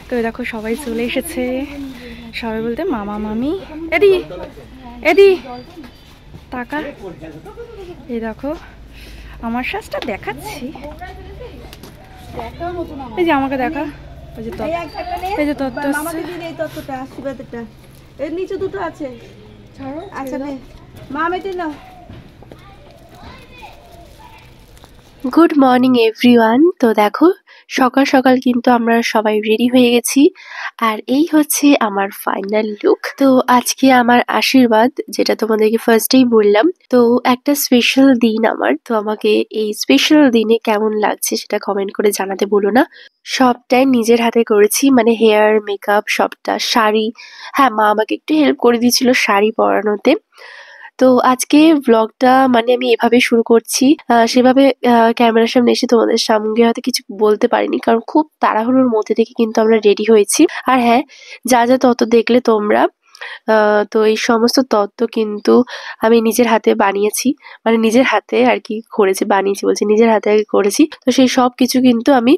তো দেখো সবাই চলে এসেছে, সবাই বলতে মামা মামি। এদি এদি টাকা, এই দেখো আমার সাজটা দেখাচ্ছি, এই যে আমাকে দেখা, ওই যে এই যে তত্ত্ব তত্ত্বটা আশীর্বাদটা এর নিচে দুটো আছে। আচ্ছা মা মেটে নাও। Good morning everyone. তো দেখো সকাল সকাল কিন্তু আমরা সবাই রেডি হয়ে গেছি, আর এই হচ্ছে আমার ফাইনাল লুক। তো আজকে আমার আশীর্বাদ, যেটা তোমাদেরকে ফার্স্টেই বললাম, তো একটা স্পেশাল দিন আমার। তো আমাকে এই স্পেশাল দিনে কেমন লাগছে সেটা কমেন্ট করে জানাতে বলো না। সবটাই নিজের হাতে করেছি, মানে হেয়ার মেকআপ সবটা, শাড়ি, হ্যাঁ মা আমাকে একটু হেল্প করে দিয়েছিল শাড়ি পরানোতে। তো আজকে ব্লগটা মানে আমি এভাবে শুরু করছি, সেভাবে ক্যামেরার সামনে এসে তোমাদের সামনে হয়তো কিছু বলতে পারিনি, কারণ খুব তাড়াহুড়োর মধ্যে থেকে কিন্তু আমরা রেডি হয়েছি। আর হ্যাঁ, যা যা তত্ত্ব দেখলে তোমরা, তো এই সমস্ত তত্ত্ব কিন্তু আমি নিজের হাতে বানিয়েছি, মানে নিজের হাতে আর কি করেছি, বানিয়েছি বলছি, নিজের হাতে আগে করেছি। তো সেই সব কিছু কিন্তু আমি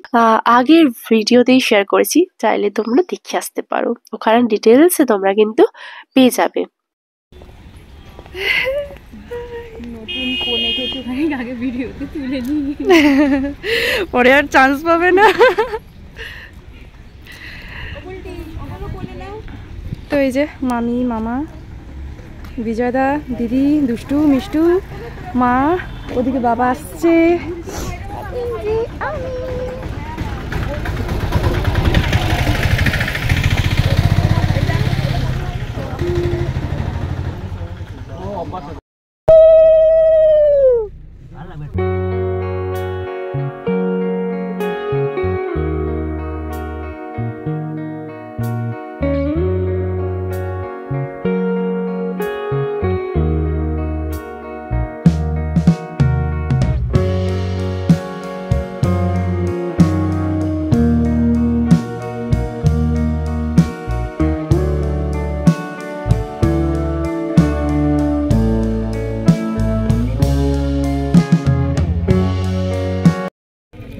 আগের ভিডিওতেই শেয়ার করেছি, চাইলে তোমরা দেখে আসতে পারো, ওখানে ডিটেলসে তোমরা কিন্তু পেয়ে যাবে। নতুন কোনেকে একটুখানি আগে ভিডিওতে তুলে নিই, পরে আর চান্স পাবে না। তো এই যে মামি, মামা, বিজয়দা, দিদি, দুষ্টু, মিষ্টু, মা, ওদিকে বাবা আসছে।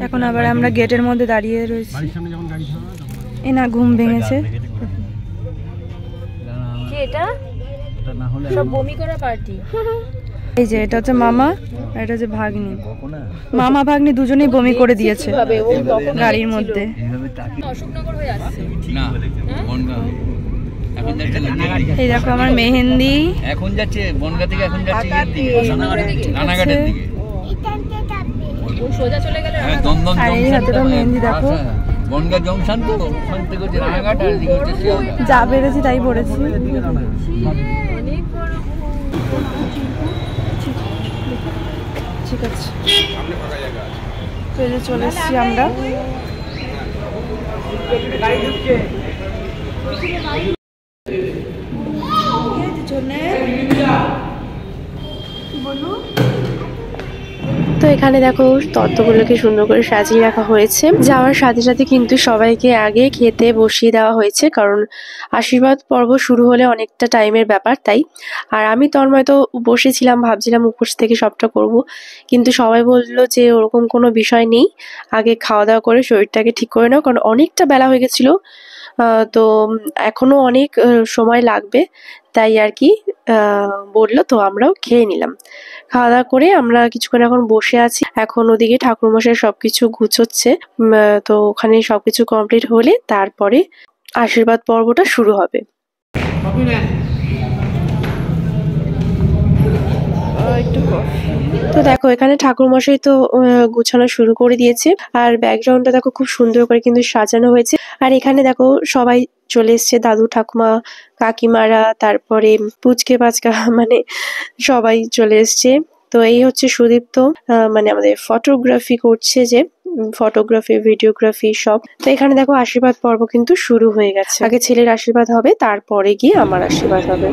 এখন আবার আমরা গেটের মধ্যে দাঁড়িয়ে রয়েছি। এ না ঘুম ভেঙেছে, এই যে এটা হচ্ছে মামা, এটা হচ্ছে ভাগ্নি। মামা ভাগ্নি দুজনেই বমি করে দিয়েছে গাড়ির মধ্যে। এই দেখো আমার মেহেন্দি এখন যাচ্ছে বনগা থেকে, এখন যাচ্ছে রানাঘাটের দিকে, সোজা চলে গেলে মেহেন্দি দেখো বনগা জংশন, তো ওখান থেকে হচ্ছে রানাঘাট, আর দিকে হচ্ছে শিয়ালদা। যা পেরেছি তাই পড়েছি। ঠিক আছে, চলে এসছি আমরা। তো এখানে দেখো তত্ত্বগুলোকে সুন্দর করে সাজিয়ে রাখা হয়েছে। যাওয়ার সাথে সাথে কিন্তু সবাইকে আগে খেতে বসিয়ে দেওয়া হয়েছে, কারণ আশীর্বাদ পর্ব শুরু হলে অনেকটা টাইমের ব্যাপার, তাই। আর আমি তন্ময় তো বসেছিলাম, ভাবছিলাম উপোস থেকে সবটা করব, কিন্তু সবাই বললো যে ওরকম কোনো বিষয় নেই, আগে খাওয়া দাওয়া করে শরীরটাকে ঠিক করে নাও, কারণ অনেকটা বেলা হয়ে গেছিলো, তো এখনো অনেক সময় লাগবে, তাই আর কি বললো। তো আমরাও খেয়ে নিলাম, খাওয়া দাওয়া করে আমরা কিছুক্ষণ এখন বসে আছি। এখন ওদিকে ঠাকুরমশাই সবকিছু গুছোচ্ছে, তো ওখানে সবকিছু কমপ্লিট হলে তারপরে আশীর্বাদ পর্বটা শুরু হবে। তো দেখো এখানে ঠাকুরমশাই তো গুছানো শুরু করে দিয়েছে, আর ব্যাকগ্রাউন্ডটা দেখো খুব সুন্দর করে কিন্তু সাজানো হয়েছে। আর এখানে দেখো সবাই চলে এসছে, দাদু ঠাকুমা কাকিমারা, তারপরে পুচকে পাচকা, মানে সবাই চলে এসছে। তো এই হচ্ছে সুদীপ্ত, মানে আমাদের ফটোগ্রাফি করছে, যে ফটোগ্রাফি ভিডিওগ্রাফি সব। তো এখানে দেখো আশীর্বাদ পর্ব কিন্তু শুরু হয়ে গেছে, আগে ছেলের আশীর্বাদ হবে, তারপরে গিয়ে আমার আশীর্বাদ হবে।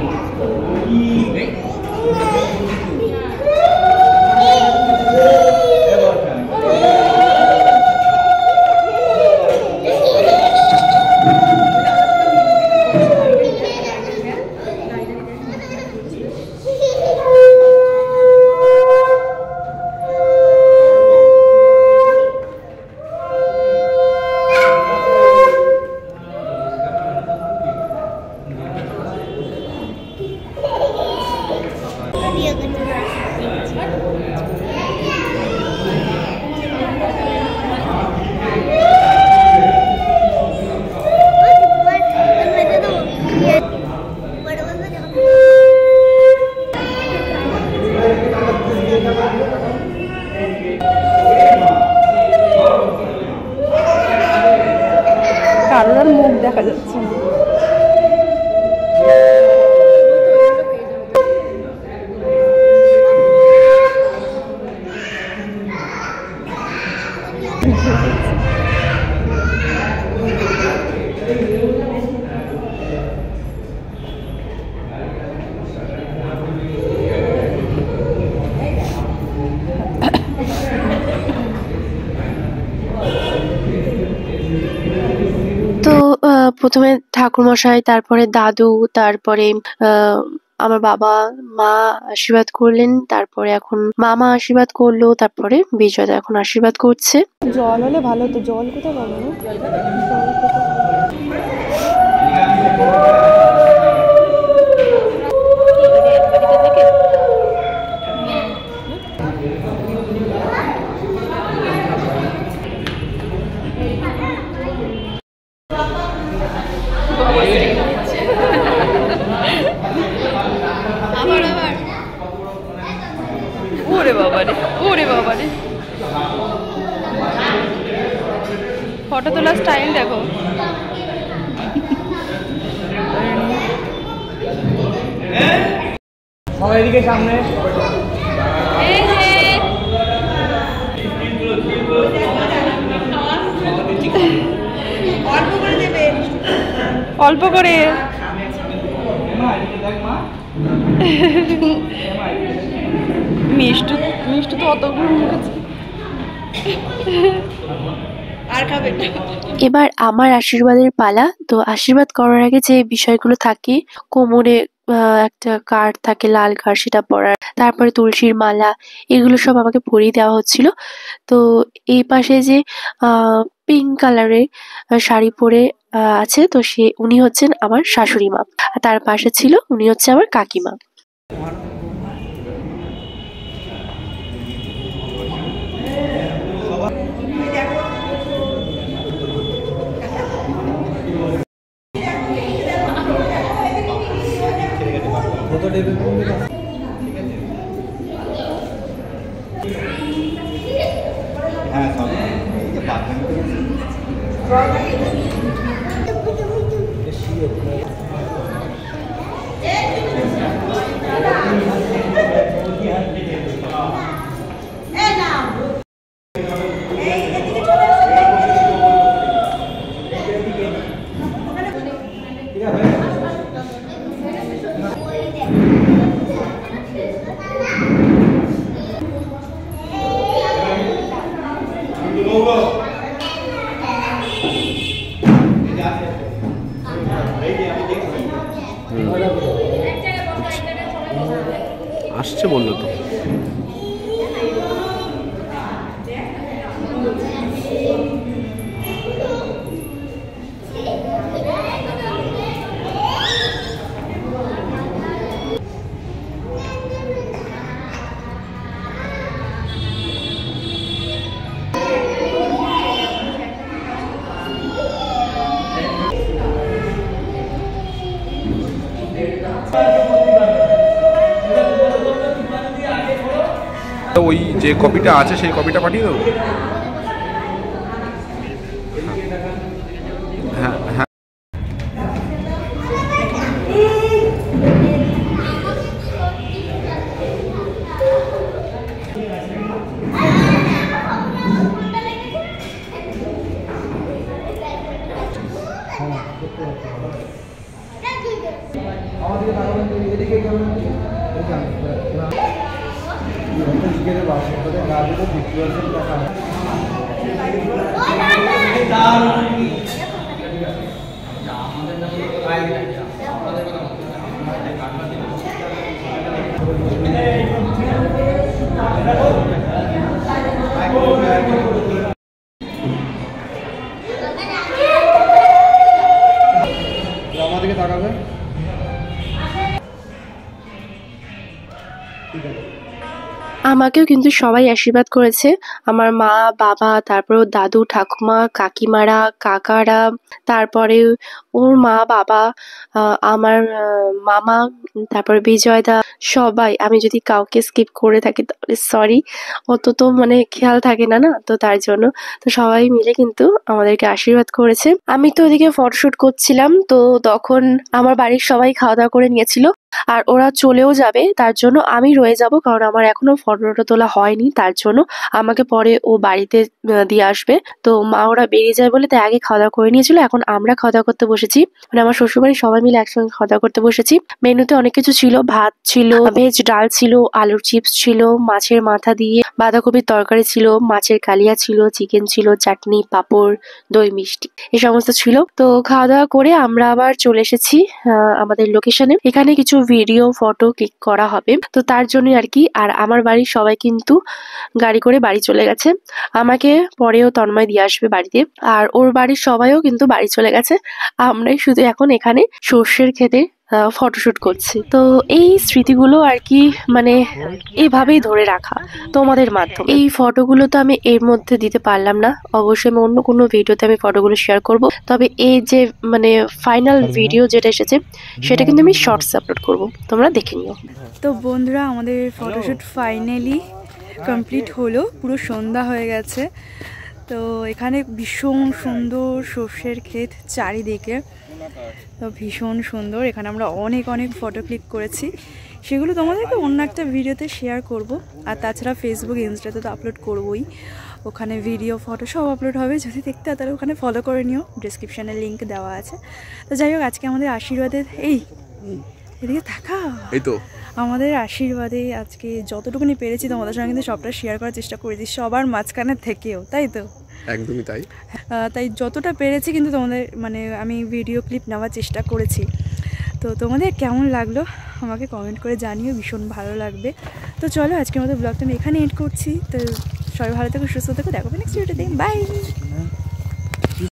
দেখা যাচ্ছে না। তো প্রথমে ঠাকুরমশাই, তারপরে দাদু, তারপরে আমার বাবা মা আশীর্বাদ করলেন, তারপরে এখন মামা আশীর্বাদ করলো, তারপরে বিজয়দা এখন আশীর্বাদ করছে। জল হলে ভালো হতো, জল কোথায় পাবো না? ওরে বাবারে, ওরে বাবারে, ফটো তোলার স্টাইল দেখো। সবাই এদিকে সামনে। অল্প করে মিষ্টি, মিষ্টি তো অতগুলো মুখেছে আর খাবে। এবার আমার আশীর্বাদের পালা। তো আশীর্বাদ করার আগে যে বিষয়গুলো থাকে, কোমরে একটা কার্ড থাকে, লাল কার্ড, সেটা পরার, তারপরে তুলসীর মালা, এগুলো সব আমাকে পরিয়ে দেওয়া হচ্ছিল। তো এই পাশে যে পিঙ্ক কালারের শাড়ি পরে আছে, তো উনি হচ্ছেন আমার শাশুড়ি মা, আর তার পাশে ছিল উনি হচ্ছে আমার কাকিমা। আসছে বললো তো। ওই যে কপিটা আছে সেই কপিটা পাঠিয়ে দেবো। হ্যাঁ হ্যাঁ, আমাদেরকে তাকাবে। আমাকেও কিন্তু সবাই আশীর্বাদ করেছে, আমার মা, বাবা, তারপরে দাদু, ঠাকুমা, কাকিমারা, কাকারা, তারপরে ওর মা বাবা, আমার মামা, তারপর বিজয়দা, সবাই। আমি যদি কাউকে স্কিপ করে থাকি তাহলে সরি, অত তো মানে খেয়াল থাকে না, তো তার জন্য। তো সবাই মিলে কিন্তু আমাদেরকে আশীর্বাদ করেছে। আমি তো ওদিকে ফটোশুট করছিলাম, তো তখন আমার বাড়ির সবাই খাওয়া দাওয়া করে নিয়েছিল, আর ওরা চলেও যাবে, তার জন্য আমি রয়ে যাব, কারণ আমার এখনো ফটোটা তোলা হয়নি, তার জন্য আমাকে পরে ও বাড়িতে দিয়ে আসবে। তো মা ওরা বেরিয়ে যায় বলে তাই আগে খাওয়া দাওয়া করে নিয়েছিল। এখন আমরা খাওয়া দাওয়া করতে বসেছি, মানে আমার শ্বশুরবাড়ির সবাই মিলে একসঙ্গে খাওয়া দাওয়া করতে বসেছি। মেনুতে অনেক কিছু ছিল, ভাত ছিল, ভেজ ডাল ছিল, আলুর চিপস ছিল, মাছের মাথা দিয়ে বাঁধাকপির তরকারি ছিল, মাছের কালিয়া ছিল, চিকেন ছিল, চাটনি, পাঁপড়, দই মিষ্টি, এই সমস্ত ছিল। তো খাওয়া দাওয়া করে আমরা আবার চলে এসেছি আমাদের লোকেশনে। এখানে কিছু ভিডিও ফটো ক্লিক করা হবে, তো তার জন্য আর কি। আর আমার বাড়ির সবাই কিন্তু গাড়ি করে বাড়ি চলে গেছে, আমাকে পরেও তন্ময় দিয়ে আসবে বাড়িতে, আর ওর বাড়ির সবাইও কিন্তু বাড়ি চলে গেছে। আমরাই শুধু এখন এখানে সর্ষের ক্ষেতে ফটোশুট করছি। তো এই স্মৃতিগুলো আর কি মানে এভাবেই ধরে রাখা তোমাদের মাধ্যমে। এই ফটোগুলো তো আমি এর মধ্যে দিতে পারলাম না, অবশ্যই আমি অন্য কোনো ভিডিওতে আমি ফটোগুলো শেয়ার করব। তবে এই যে মানে ফাইনাল ভিডিও যেটা এসেছে সেটা কিন্তু আমি শর্টস আপলোড করব, তোমরা দেখে নিও। তো বন্ধুরা, আমাদের ফটোশ্যুট ফাইনালি কমপ্লিট হলো, পুরো সন্ধ্যা হয়ে গেছে। তো এখানে ভীষণ সুন্দর সর্ষের ক্ষেত চারিদিকে, তো ভীষণ সুন্দর। এখানে আমরা অনেক অনেক ফটো ক্লিক করেছি, সেগুলো তোমাদেরকে অন্য একটা ভিডিওতে শেয়ার করব। আর তাছাড়া ফেসবুক, ইনস্টাতে তো আপলোড করবোই, ওখানে ভিডিও ফটো সব আপলোড হবে। যদি দেখতে হয় তাহলে ওখানে ফলো করে নিও, ডিসক্রিপশানে লিঙ্ক দেওয়া আছে। তো যাই হোক, আজকে আমাদের আশীর্বাদের এদিকে থাকা, এই তো আমাদের আশীর্বাদে আজকে যতটুকুনি পেরেছি তোমাদের সঙ্গে কিন্তু সবটা শেয়ার করার চেষ্টা করেছি, সবার মাঝখানে থেকেও, তাই তো? একদমই তাই। তাই যতটা পেরেছি কিন্তু তোমাদের মানে আমি ভিডিও ক্লিপ নেওয়ার চেষ্টা করেছি। তো তোমাদের কেমন লাগলো আমাকে কমেন্ট করে জানিও, ভীষণ ভালো লাগবে। তো চলো, আজকের মতো ব্লগটা আমি এখানে এন্ড করছি। তো সবাই ভালো থেকো, সুস্থ থেকো, দেখো নেক্সট ভিডিওতে, বাই।